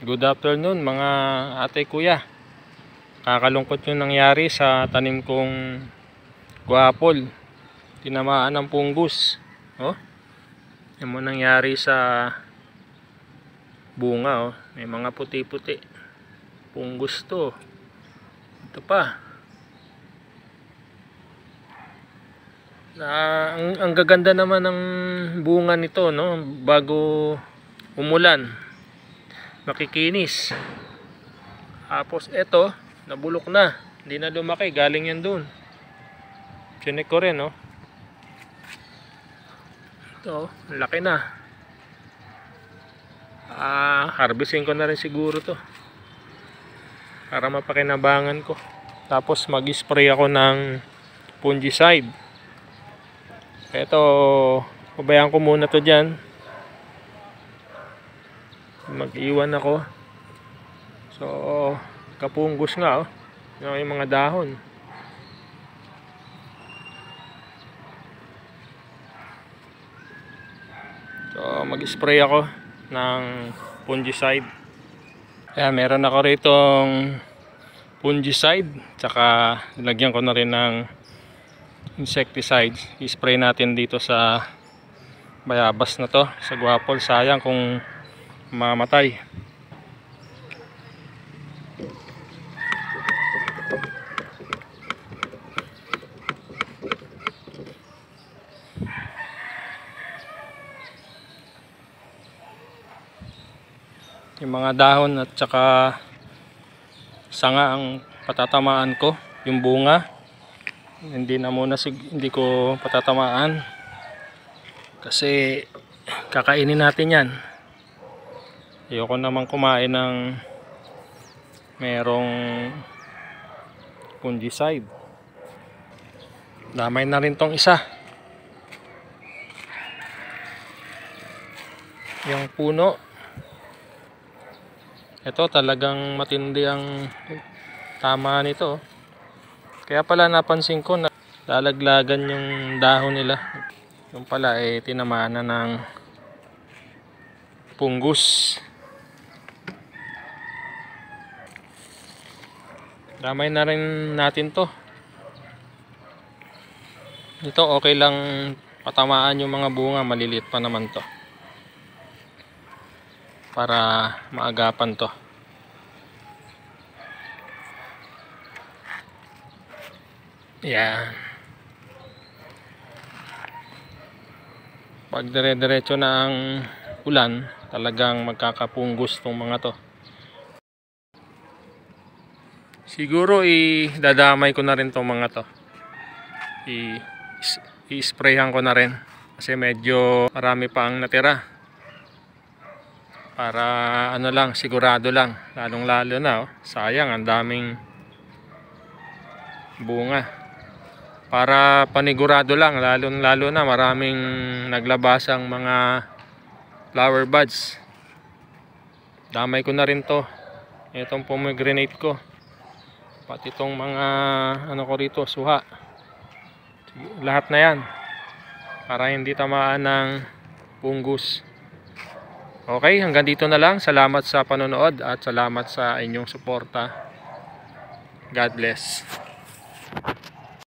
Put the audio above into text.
Good afternoon mga ate, kuya. Kakalungkot yung nangyari sa tanim kong guapol. Tinamaan ng punggos. Oh, yung mo nangyari sa bunga. Oh, may mga puti-puti. Punggos to. Ito pa. Ang gaganda naman ng bunga nito, no? Bago umulan. Makikinis. Tapos eto, nabulok na. Hindi na lumaki, galing yan dun. Chinek ko rin, no? Ito, laki na. Harvesting ko na rin siguro to para mapakinabangan ko. Tapos mag-spray ako ng fungicide. Eto, pabayaan ko muna to dyan. Mag-iwan ako. So, kapunggos nga, oh. Yung mga dahon. So, mag-spray ako ng fungicide. Kaya meron ako ritong fungicide, tsaka nilagyan ko na rin ng insecticide. I-spray natin dito sa bayabas na to, sa guapol. Sayang kung mamatay. Yung mga dahon at saka sanga ang patatamaan ko. Yung bunga hindi na muna hindi ko patatamaan kasi kakainin natin yan. Ayoko naman kumain ng merong fungicide. Damay na rin tong isa. Yung puno, ito talagang matindi ang tama nito. Kaya pala napansin ko na lalaglagan yung dahon nila. Yung pala tinamaan na ng punggos. Damay na rin natin to. Ito okay lang patamaan yung mga bunga, maliliit pa naman to. Para maagapan to. Yan. Pag dire-diretso na ang ulan, talagang magkakapunggos tong mga to. Siguro dadamay ko na rin tong mga to. I-sprayhan ko na rin kasi medyo marami pa ang natira. Para ano lang, sigurado lang. Lalong lalo na, oh. Sayang, ang daming bunga. Para panigurado lang, lalo na maraming naglabasang mga flower buds. Damay ko na rin to. Itong pomegranate ko. Pati itong mga ano ko rito, suha. Lahat na yan. Para hindi tamaan ng punggos. Okay, hanggang dito na lang. Salamat sa panonood at salamat sa inyong suporta. God bless.